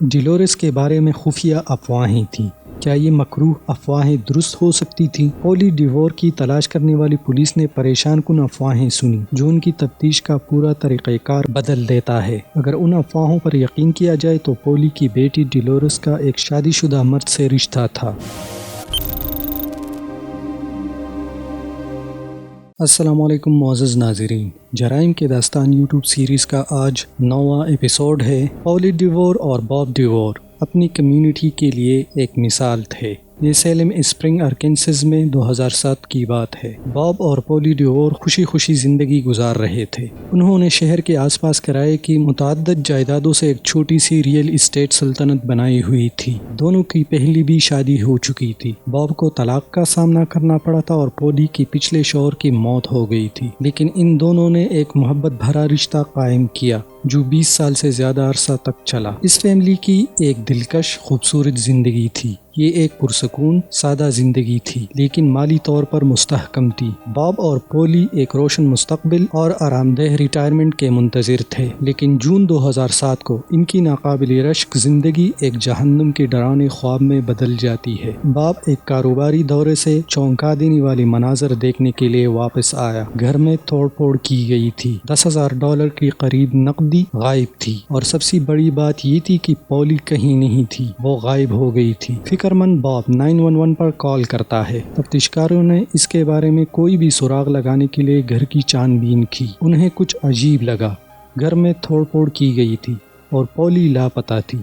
ڈیلورس کے بارے میں خفیہ افواہیں تھیں۔ کیا یہ مکروہ افواہیں درست ہو سکتی تھیں؟ پولی ڈیوور کی تلاش کرنے والی پولیس نے پریشان کن افواہیں سنی جو ان کی تفتیش کا پورا طریقہ کار بدل دیتا ہے۔ اگر ان افواہوں پر یقین کیا جائے تو پولی کی بیٹی ڈیلورس کا ایک شادی شدہ مرد سے رشتہ تھا۔ السلام علیکم معزز ناظرین، جرائم کے داستان یوٹیوب سیریز کا آج 9واں ایپیسوڈ ہے۔ پولی ڈیوور اور باب ڈیوور اپنی کمیونٹی کے لیے ایک مثال تھے۔ یہ سیلم اسپرنگ ارکنسس میں 2007 کی بات ہے۔ باب اور پولی ڈیوور خوشی خوشی زندگی گزار رہے تھے۔ انہوں نے شہر کے آس پاس کرائے کی متعدد جائیدادوں سے ایک چھوٹی سی ریئل اسٹیٹ سلطنت بنائی ہوئی تھی۔ دونوں کی پہلی بھی شادی ہو چکی تھی۔ باب کو طلاق کا سامنا کرنا پڑا تھا اور پولی کی پچھلے شوہر کی موت ہو گئی تھی، لیکن ان دونوں نے ایک محبت بھرا رشتہ قائم کیا جو 20 سال سے زیادہ عرصہ تک چلا۔ اس فیملی کی ایک دلکش خوبصورت زندگی تھی۔ یہ ایک پرسکون سادہ زندگی تھی لیکن مالی طور پر مستحکم تھی۔ باب اور پولی ایک روشن مستقبل اور آرام دہ ریٹائرمنٹ کے منتظر تھے، لیکن جون 2007 کو ان کی ناقابل رشک زندگی ایک جہنم کے ڈراونے خواب میں بدل جاتی ہے۔ باب ایک کاروباری دورے سے چونکا دینے والی مناظر دیکھنے کے لیے واپس آیا۔ گھر میں توڑ پھوڑ کی گئی تھی۔ $10,000 کی قریب نقدی غائب تھی اور سب سے بڑی بات یہ تھی کہ پولی کہیں نہیں تھی، وہ غائب ہو گئی تھی۔ فکر مند باب 911 پر کال کرتا ہے۔ تفتیشکاروں نے اس کے بارے میں کوئی بھی سراغ لگانے کے لیے گھر کی چھان بین کی۔ انہیں کچھ عجیب لگا۔ گھر میں توڑ پھوڑ کی گئی تھی اور پولی لاپتہ تھی،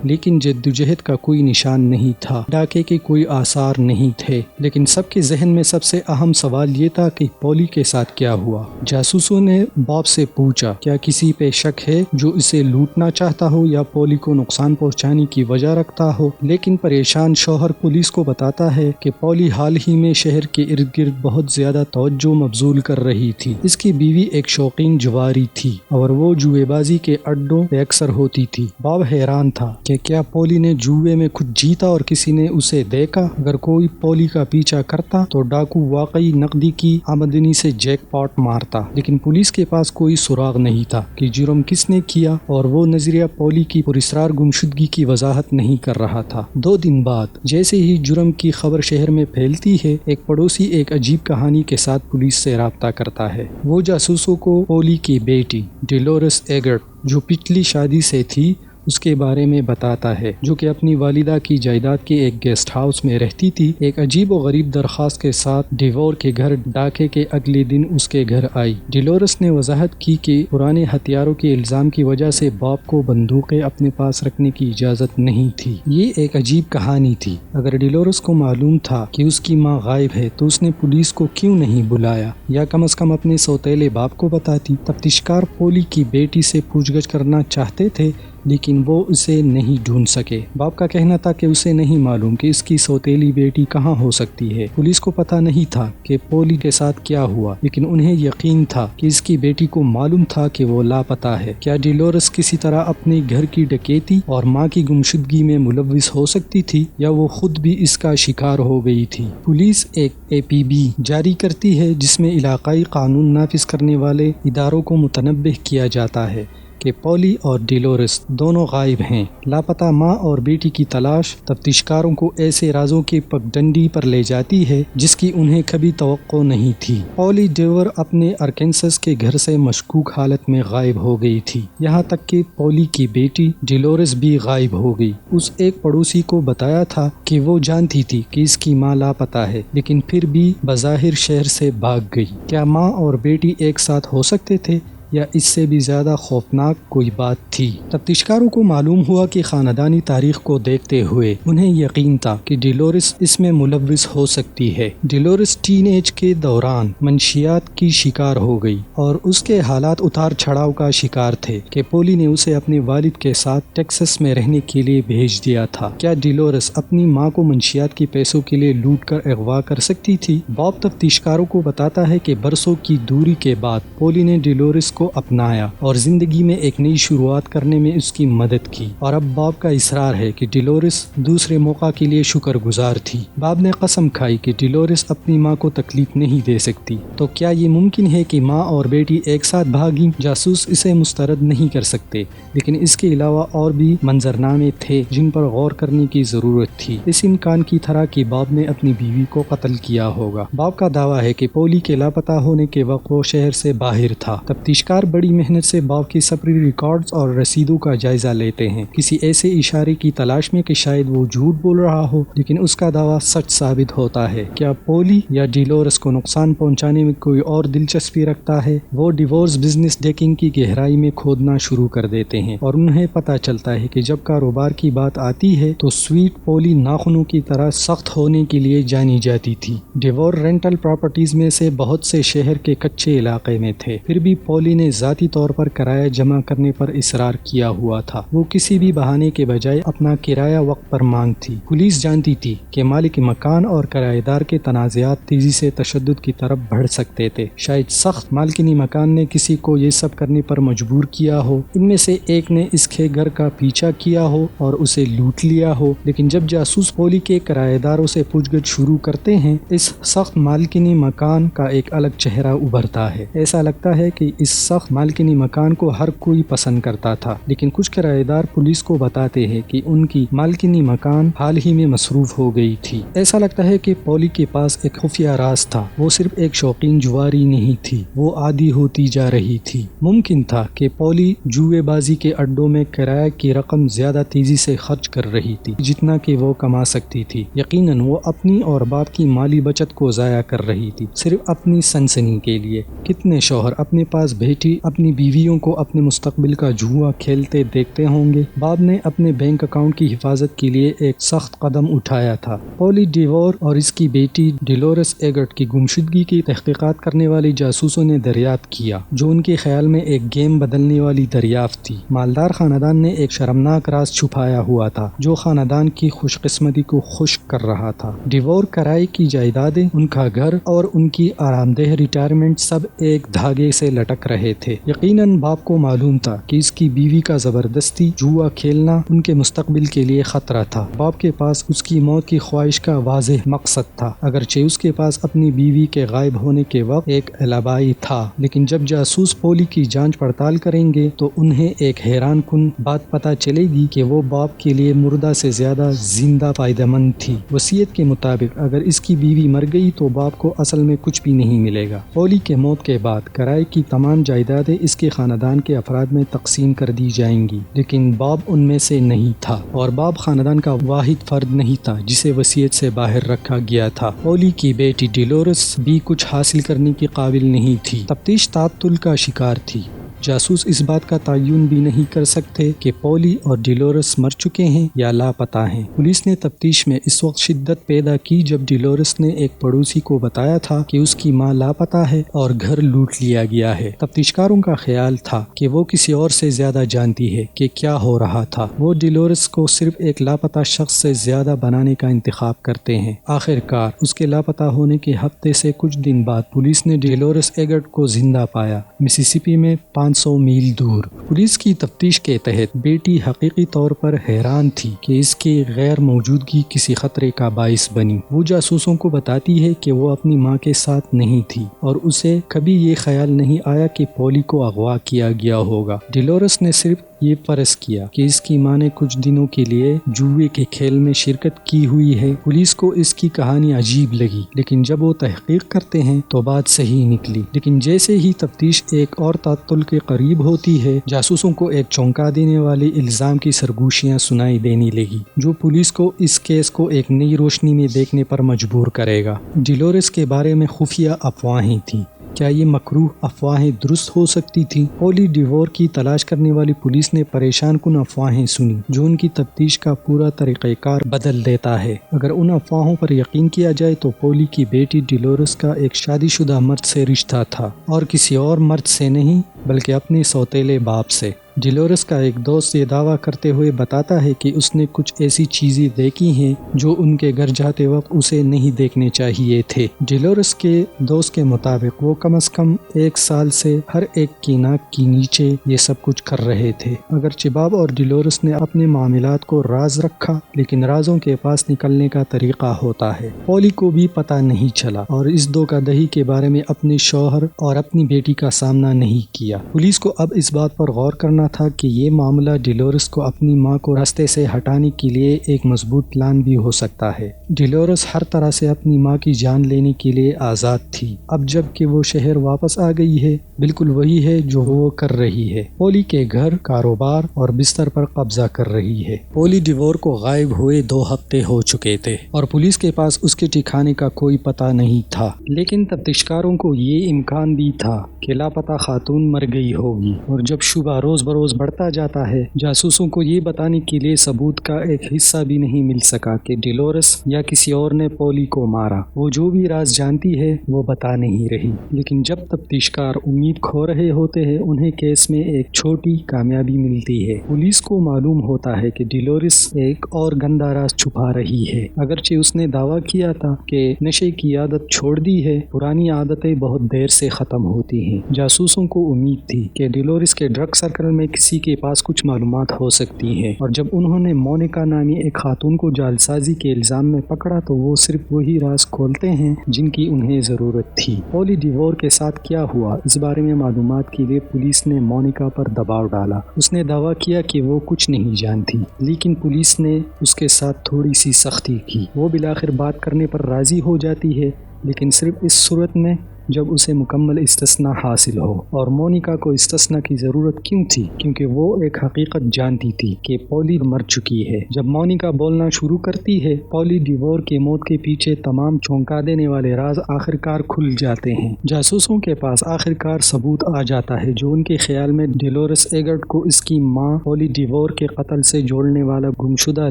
لیکن جدوجہد کا کوئی نشان نہیں تھا۔ ڈاکے کے کوئی آثار نہیں تھے، لیکن سب کے ذہن میں سب سے اہم سوال یہ تھا کہ پولی کے ساتھ کیا ہوا۔ جاسوسوں نے باب سے پوچھا کیا کسی پہ شک ہے جو اسے لوٹنا چاہتا ہو یا پولی کو نقصان پہنچانے کی وجہ رکھتا ہو، لیکن پریشان شوہر پولیس کو بتاتا ہے کہ پولی حال ہی میں شہر کے ارد گرد بہت زیادہ توجہ مبذول کر رہی تھی۔ اس کی بیوی ایک شوقین جواری تھی اور وہ جوئے بازی کے اڈوں پہ اکثر ہوتی تھی۔ باب حیران تھا کہ کیا پولی نے جوئے میں کچھ جیتا اور کسی نے اسے دیکھا؟ اگر کوئی پولی کا پیچھا کرتا تو ڈاکو واقعی نقدی کی آمدنی سے جیک پاٹ مارتا، لیکن پولیس کے پاس کوئی سراغ نہیں تھا کہ جرم کس نے کیا، اور وہ نظریہ پولی کی پراسرار گمشدگی کی وضاحت نہیں کر رہا تھا۔ 2 دن بعد جیسے ہی جرم کی خبر شہر میں پھیلتی ہے، ایک پڑوسی ایک عجیب کہانی کے ساتھ پولیس سے رابطہ کرتا ہے۔ وہ جاسوسوں کو پولی کی بیٹی ڈیلورس ایگرٹ جو پچھلی شادی سے تھی اس کے بارے میں بتاتا ہے، جو کہ اپنی والدہ کی جائیداد کے ایک گیسٹ ہاؤس میں رہتی تھی۔ ایک عجیب و غریب درخواست کے ساتھ ڈیوور کے گھر ڈاکے کے اگلے دن اس کے گھر آئی۔ ڈیلورس نے وضاحت کی کہ پرانے ہتھیاروں کے الزام کی وجہ سے باپ کو بندوقیں اپنے پاس رکھنے کی اجازت نہیں تھی۔ یہ ایک عجیب کہانی تھی۔ اگر ڈیلورس کو معلوم تھا کہ اس کی ماں غائب ہے تو اس نے پولیس کو کیوں نہیں بلایا، یا کم از کم اپنے سوتیلے باپ کو بتاتی۔ تفتیشکار پولی کی بیٹی سے پوچھ گچھ کرنا چاہتے تھے لیکن وہ اسے نہیں ڈھونڈ سکے۔ باپ کا کہنا تھا کہ اسے نہیں معلوم کہ اس کی سوتیلی بیٹی کہاں ہو سکتی ہے۔ پولیس کو پتہ نہیں تھا کہ پولی کے ساتھ کیا ہوا، لیکن انہیں یقین تھا کہ اس کی بیٹی کو معلوم تھا کہ وہ لاپتہ ہے۔ کیا ڈیلورس کسی طرح اپنے گھر کی ڈکیتی اور ماں کی گمشدگی میں ملوث ہو سکتی تھی، یا وہ خود بھی اس کا شکار ہو گئی تھی؟ پولیس ایک APB جاری کرتی ہے جس میں علاقائی قانون نافذ کرنے والے اداروں کو متنبہ کیا جاتا ہے کہ پولی اور ڈیلورس دونوں غائب ہیں۔ لاپتہ ماں اور بیٹی کی تلاش تفتیشکاروں کو ایسے رازوں کی پگڈنڈی پر لے جاتی ہے جس کی انہیں کبھی توقع نہیں تھی۔ پولی ڈیوور اپنے ارکنسس کے گھر سے مشکوک حالت میں غائب ہو گئی تھی، یہاں تک کہ پولی کی بیٹی ڈیلورس بھی غائب ہو گئی۔ اس ایک پڑوسی کو بتایا تھا کہ وہ جانتی تھی کہ اس کی ماں لاپتہ ہے، لیکن پھر بھی بظاہر شہر سے بھاگ گئی۔ کیا ماں اور بیٹی ایک ساتھ ہو سکتے تھے، یا اس سے بھی زیادہ خوفناک کوئی بات تھی؟ تفتیشکاروں کو معلوم ہوا کہ خاندانی تاریخ کو دیکھتے ہوئے انہیں یقین تھا کہ ڈیلورس اس میں ملوث ہو سکتی ہے۔ ڈیلورس ٹین ایج کے دوران منشیات کی شکار ہو گئی اور اس کے حالات اتار چڑھاؤ کا شکار تھے کہ پولی نے اسے اپنے والد کے ساتھ ٹیکساس میں رہنے کے لیے بھیج دیا تھا۔ کیا ڈیلورس اپنی ماں کو منشیات کے پیسوں کے لیے لوٹ کر اغوا کر سکتی تھی؟ باب تفتیشکاروں کو بتاتا ہے کہ برسوں کی دوری کے بعد پولی نے ڈیلورس کو اپنایا اور زندگی میں ایک نئی شروعات کرنے میں اس کی مدد کی، اور اب باب کا اصرار ہے کہ ڈولورس دوسرے موقع کے لیے شکر گزار تھی۔ باب نے قسم کھائی کہ ڈولورس اپنی ماں کو تکلیف نہیں دے سکتی۔ تو کیا یہ ممکن ہے کہ ماں اور بیٹی ایک ساتھ بھاگیں؟ جاسوس اسے مسترد نہیں کر سکتے، لیکن اس کے علاوہ اور بھی منظرنامے تھے جن پر غور کرنے کی ضرورت تھی۔ اس امکان کی طرح کہ باب نے اپنی بیوی کو قتل کیا ہوگا۔ باب کا دعویٰ ہے کہ پولی کے لاپتہ ہونے کے وقت وہ شہر سے باہر تھا۔ تفتیشکار بڑی محنت سے باب کی سفری ریکارڈز اور رسیدوں کا جائزہ لیتے ہیں، کسی ایسے اشارے کی تلاش میں کہ شاید وہ جھوٹ بول رہا ہو، لیکن اس کا دعویٰ سچ ثابت ہوتا ہے۔ کیا پولی یا ڈولورس کو نقصان پہنچانے میں کوئی اور دلچسپی رکھتا ہے؟ وہ ڈیورس بزنس ڈیکنگ کی گہرائی میں کھودنا شروع کر دیتے ہیں اور انہیں پتہ چلتا ہے کہ جب کاروبار کی بات آتی ہے تو سویٹ پولی ناخنوں کی طرح سخت ہونے کے لیے جانی جاتی تھی۔ ڈیور رینٹل پراپرٹیز میں سے بہت سے شہر کے کچے علاقے میں تھے، پھر بھی پولی نے ذاتی طور پر کرایہ جمع کرنے پر اصرار کیا ہوا تھا۔ وہ کسی بھی بہانے کے بجائے اپنا کرایہ وقت پر مانگ تھی۔ پولیس جانتی تھی کہ مالک مکان اور کرایہ دار کے تنازعات تیزی سے تشدد کی طرف بڑھ سکتے تھے۔ شاید سخت مالکنی مکان نے کسی کو یہ سب کرنے پر مجبور کیا ہو۔ ان میں سے ایک نے اس کے گھر کا پیچھا کیا ہو اور اسے لوٹ لیا ہو، لیکن جب جاسوس پولی کے کرایہ داروں سے پوچھ گچھ شروع کرتے ہیں، اس سخت مالکنی مکان کا ایک الگ چہرہ ابھرتا ہے۔ ایسا لگتا ہے کہ اس سخت مالکنی مکان کو ہر کوئی پسند کرتا تھا، لیکن کچھ کرایہ دار پولیس کو بتاتے ہیں کہ ان کی مالکنی مکان حال ہی میں مصروف ہو گئی تھی۔ ایسا لگتا ہے کہ پولی کے پاس ایک خفیہ راز تھا۔ وہ صرف ایک شوقین جواری نہیں تھی، وہ عادی ہوتی جا رہی تھی۔ ممکن تھا کہ پولی جوئے بازی کے اڈوں میں کرایہ کی رقم زیادہ تیزی سے خرچ کر رہی تھی جتنا کہ وہ کما سکتی تھی۔ یقیناً وہ اپنی اور باپ کی مالی بچت کو ضائع کر رہی تھی، صرف اپنی سنسنی کے لیے۔ کتنے شوہر اپنے پاس بیٹھی اپنی بیویوں کو اپنے مستقبل کا جوا کھیلتے دیکھتے ہوں گے۔ باب نے اپنے بینک اکاؤنٹ کی حفاظت کے لیے ایک سخت قدم اٹھایا تھا۔ پولی ڈیور اور اس کی بیٹی ڈولورس ایگٹ کی گمشدگی کی تحقیقات کرنے والی جاسوسوں نے دریافت کیا، جو ان کے خیال میں ایک گیم بدلنے والی دریافت تھی۔ مالدار خاندان نے ایک شرمناک راز چھپایا ہوا تھا جو خاندان کی خوش قسمتی کو خشک کر رہا تھا۔ ڈیور کرائے کی جائیدادیں، ان کا گھر اور ان کی آرام دہ ریٹائرمنٹ سب ایک دھاگے سے لٹک رہے تھے۔ یقیناً باپ کو معلوم تھا کہ اس کی بیوی کا زبردستی جوا کھیلنا ان کے مستقبل کے لیے خطرہ تھا۔ باپ کے پاس اس کی موت کی خواہش کا واضح مقصد تھا، اگرچہ اس کے پاس اپنی بیوی کے غائب ہونے کے وقت ایک الابائی تھا، لیکن جب جاسوس پولی کی جانچ پڑتال کریں گے تو انہیں ایک حیران کن بات پتہ چلے گی کہ وہ باپ کے لیے مردہ سے زیادہ زندہ فائدہ مند تھی۔ وصیت کے مطابق اگر اس کی بیوی مر گئی تو باپ کو اصل میں کچھ بھی نہیں ملے گا۔ پولی کے موت کے بعد کرائے کی تمام جائیدادیں اس کے خاندان کے افراد میں تقسیم کر دی جائیں گی، لیکن باب ان میں سے نہیں تھا، اور باب خاندان کا واحد فرد نہیں تھا جسے وصیت سے باہر رکھا گیا تھا۔ پولی کی بیٹی ڈولورس بھی کچھ حاصل کرنے کی قابل نہیں تھی، تفتیش تعطل کا شکار تھی۔ جاسوس اس بات کا تعین بھی نہیں کر سکتے کہ پولی اور ڈولورس مر چکے ہیں یا لاپتہ ہیں۔ پولیس نے تفتیش میں اس وقت شدت پیدا کی جب ڈولورس نے ایک پڑوسی کو بتایا تھا کہ اس کی ماں لاپتہ ہے اور گھر لوٹ لیا گیا ہے۔ تفتیشکاروں کا خیال تھا کہ وہ کسی اور سے زیادہ جانتی ہے کہ کیا ہو رہا تھا۔ وہ ڈولورس کو صرف ایک لاپتہ شخص سے زیادہ بنانے کا انتخاب کرتے ہیں۔ آخر کار اس کے لاپتہ ہونے کے ہفتے سے کچھ دن بعد پولیس نے ڈولورس ایگٹ کو زندہ پایا، مسیسپی میں 500 میل دور۔ پولیس کی تفتیش کے تحت بیٹی حقیقی طور پر حیران تھی کہ اس کی غیر موجودگی کسی خطرے کا باعث بنی۔ وہ جاسوسوں کو بتاتی ہے کہ وہ اپنی ماں کے ساتھ نہیں تھی اور اسے کبھی یہ خیال نہیں آیا کہ پولی کو اغوا کیا گیا ہوگا۔ ڈولورس نے صرف یہ فرض کیا کہ اس کی ماں نے کچھ دنوں کے لیے جوئے کے کھیل میں شرکت کی ہوئی ہے۔ پولیس کو اس کی کہانی عجیب لگی، لیکن جب وہ تحقیق کرتے ہیں تو بات صحیح نکلی۔ لیکن جیسے ہی تفتیش ایک اور تعطل کے قریب ہوتی ہے، جاسوسوں کو ایک چونکا دینے والے الزام کی سرگوشیاں سنائی دینے لگی جو پولیس کو اس کیس کو ایک نئی روشنی میں دیکھنے پر مجبور کرے گا۔ ڈولورس کے بارے میں خفیہ افواہیں تھیں۔ کیا یہ مکروہ افواہیں درست ہو سکتی تھیں؟ پولی ڈیور کی تلاش کرنے والی پولیس نے پریشان کن افواہیں سنی جو ان کی تفتیش کا پورا طریقہ کار بدل دیتا ہے۔ اگر ان افواہوں پر یقین کیا جائے تو پولی کی بیٹی ڈولورس کا ایک شادی شدہ مرد سے رشتہ تھا، اور کسی اور مرد سے نہیں بلکہ اپنے سوتیلے باپ سے۔ ڈیلورس کا ایک دوست یہ دعویٰ کرتے ہوئے بتاتا ہے کہ اس نے کچھ ایسی چیزیں دیکھی ہیں جو ان کے گھر جاتے وقت اسے نہیں دیکھنے چاہیے تھے۔ ڈیلورس کے دوست کے مطابق وہ کم از کم 1 سال سے ہر ایک کی ناک کی نیچے یہ سب کچھ کر رہے تھے۔ اگرچہ باب اور ڈیلورس نے اپنے معاملات کو راز رکھا، لیکن رازوں کے پاس نکلنے کا طریقہ ہوتا ہے۔ پولی کو بھی پتہ نہیں چلا اور اس دھوکہ دہی کے بارے میں اپنے شوہر اور اپنی بیٹی کا سامنا نہیں کیا۔ پولیس کو اب اس بات پر غور کرنا تھا کہ یہ معاملہ ڈیلورس کو اپنی ماں کو راستے سے ہٹانے کے لیے ایک مضبوط پلان بھی ہو سکتا ہے۔ ڈیلورس ہر طرح سے اپنی ماں کی جان لینے کے لیے آزاد تھی۔ اب جب کہ وہ شہر واپس آ گئی ہے، بالکل وہی ہے جو وہ کر رہی ہے۔ پولی کے گھر، کاروبار اور بستر پر قبضہ کر رہی ہے۔ پولی ڈیوور کو غائب ہوئے 2 ہفتے ہو چکے تھے اور پولیس کے پاس اس کے ٹھکانے کا کوئی پتہ نہیں تھا، لیکن تفتیشکاروں کو یہ امکان بھی تھا کہ لاپتہ خاتون مر گئی ہوگی، اور جب شبہ روز بروز بڑھتا جاتا ہے، جاسوسوں کو یہ بتانے کے لیے ثبوت کا ایک حصہ بھی نہیں مل سکا کہ ڈیلورس یا کسی اور نے پولی کو مارا۔ وہ جو بھی راز جانتی ہے وہ بتا نہیں رہی، لیکن جب تفتیشکار امید کھو رہے ہوتے ہیں، انہیں کیس میں ایک چھوٹی کامیابی ملتی ہے۔ پولیس کو معلوم ہوتا ہے کہ ڈیلورس ایک اور گندا راز چھپا رہی ہے۔ اگرچہ اس نے دعویٰ کیا تھا کہ نشے کی عادت چھوڑ دی ہے، پرانی عادتیں بہت دیر سے ختم ہوتی ہیں۔ جاسوسوں کو امید تھی کہ ڈیلورس کے ڈرگ سرکل میں کسی کے پاس کچھ معلومات ہو سکتی ہیں، اور جب انہوں نے مونیکا نامی ایک خاتون کو جعلسازی کے الزام میں پکڑا تو وہ صرف وہی راز کھولتے ہیں جن کی انہیں ضرورت تھی۔ پولی ڈیوور کے ساتھ کیا ہوا، اس بارے میں معلومات کے لیے پولیس نے مونیکا پر دباؤ ڈالا۔ اس نے دعویٰ کیا کہ وہ کچھ نہیں جانتی، لیکن پولیس نے اس کے ساتھ تھوڑی سی سختی کی۔ وہ بالآخر بات کرنے پر راضی ہو جاتی ہے، لیکن صرف اس صورت میں جب اسے مکمل استثناء حاصل ہو۔ اور مونیکا کو استثناء کی ضرورت کیوں تھی؟ کیونکہ وہ ایک حقیقت جانتی تھی کہ پولی مر چکی ہے۔ جب مونیکا بولنا شروع کرتی ہے، پولی ڈیوور کی موت کے پیچھے تمام چونکا دینے والے راز آخرکار کھل جاتے ہیں۔ جاسوسوں کے پاس آخرکار ثبوت آ جاتا ہے جو ان کے خیال میں ڈیلورس ایگرٹ کو اس کی ماں پولی ڈیوور کے قتل سے جوڑنے والا گمشدہ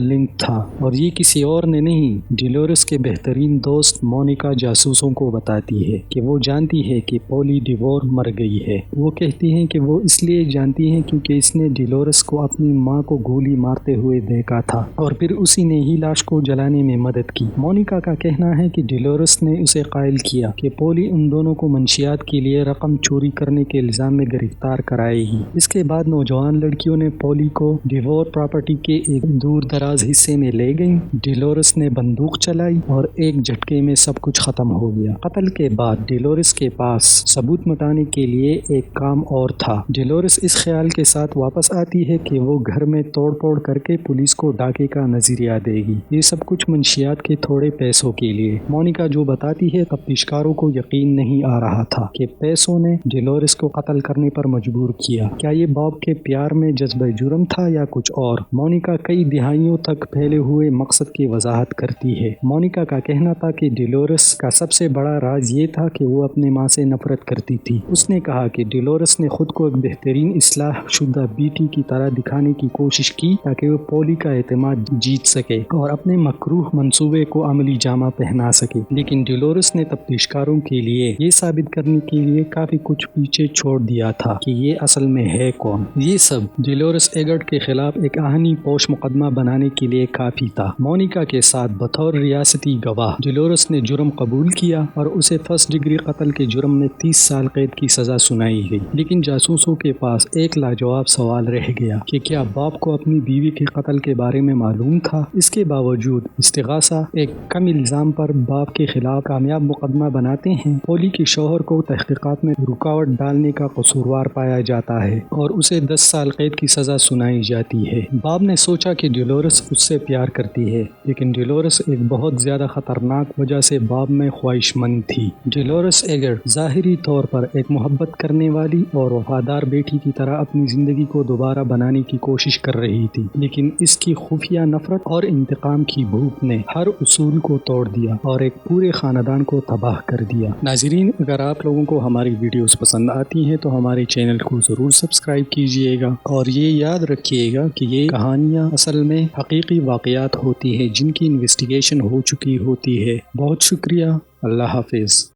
لنک تھا، اور یہ کسی اور نے نہیں، ڈیلورس کے بہترین دوست مونیکا جاسوسوں کو بتاتی ہے کہ وہ جانتی ہے کہ پولی ڈیوور مر گئی ہے۔ وہ کہتی ہیں کہ وہ اس لیے جانتی ہیں کیونکہ اس نے ڈیلورس کو اپنی ماں کو گولی مارتے ہوئے دیکھا تھا، اور پھر اسی نے ہی لاش کو جلانے میں مدد کی۔ مونیکا کا کہنا ہے کہ ڈیلورس نے اسے قائل کیا کہ پولی ان دونوں کو منشیات کے لیے رقم چوری کرنے کے الزام میں گرفتار کرائے گی۔ اس کے بعد نوجوان لڑکیوں نے پولی کو ڈیوور پراپرٹی کے ایک دور دراز حصے میں لے گئیں۔ ڈیلورس نے بندوق چلائی اور ایک جھٹکے میں سب کچھ ختم ہو گیا۔ قتل کے بعد ڈیلورس کے پاس ثبوت مٹانے کے لیے ایک کام اور تھا۔ ڈیلورس اس خیال کے ساتھ واپس آتی ہے کہ وہ گھر میں توڑ پھوڑ کر کے پولیس کو ڈاکے کا نظریہ دے گی، یہ سب کچھ منشیات کے تھوڑے پیسوں کے لیے۔ مونیکا جو بتاتی ہے، تفتیشکاروں کو یقین نہیں آ رہا تھا کہ پیسوں نے ڈیلورس کو قتل کرنے پر مجبور کیا۔ کیا یہ باب کے پیار میں جذبہ جرم تھا یا کچھ اور؟ مونیکا کئی دہائیوں تک پھیلے ہوئے مقصد کی وضاحت کرتی ہے۔ مونیکا کا کہنا تھا کہ ڈیلورس کا سب سے بڑا راز یہ تھا کہ وہ اپنے ماں سے نفرت کرتی تھی۔ اس نے کہا کہ ڈیلورس نے خود کو ایک بہترین اصلاح شدہ بیٹی کی طرح دکھانے کی کوشش کی تاکہ وہ پولی کا اعتماد جیت سکے اور اپنے مکروہ منصوبے کو عملی جامہ پہنا سکے، لیکن ڈیلورس نے تفتیشکاروں کے لیے یہ ثابت کرنے کے لیے کافی کچھ پیچھے چھوڑ دیا تھا کہ یہ اصل میں ہے کون۔ یہ سب ڈیلورس ایگرٹ کے خلاف ایک آہنی پوش مقدمہ بنانے کے لیے کافی تھا۔ مونیکا کے ساتھ بطور ریاستی گواہ ڈیلورس نے جرم قبول کیا اور اسے فرسٹ ڈگری قتل کے جرم میں 30 سال قید کی سزا سنائی گئی، لیکن جاسوسوں کے پاس ایک لاجواب سوال رہ گیا کہ کیا باب کو اپنی بیوی کے قتل کے بارے میں معلوم تھا؟ اس کے باوجود استغاثہ ایک کم الزام پر باب کے خلاف کامیاب مقدمہ بناتے ہیں۔ پولی کے شوہر کو تحقیقات میں رکاوٹ ڈالنے کا قصوروار پایا جاتا ہے اور اسے 10 سال قید کی سزا سنائی جاتی ہے۔ باب نے سوچا کہ ڈیلورس اس سے پیار کرتی ہے، لیکن ڈیلورس ایک بہت زیادہ خطرناک وجہ سے باب میں خواہش مند تھی۔ ڈیلورس ایگرٹ ظاہری طور پر ایک محبت کرنے والی اور وفادار بیٹی کی طرح اپنی زندگی کو دوبارہ بنانے کی کوشش کر رہی تھی، لیکن اس کی خفیہ نفرت اور انتقام کی بھوک نے ہر اصول کو توڑ دیا اور ایک پورے خاندان کو تباہ کر دیا۔ ناظرین، اگر آپ لوگوں کو ہماری ویڈیوز پسند آتی ہیں تو ہمارے چینل کو ضرور سبسکرائب کیجئے گا، اور یہ یاد رکھیے گا کہ یہ کہانیاں اصل میں حقیقی واقعات ہوتی ہیں جن کی انویسٹیگیشن ہو چکی ہوتی ہے۔ بہت شکریہ، اللہ حافظ۔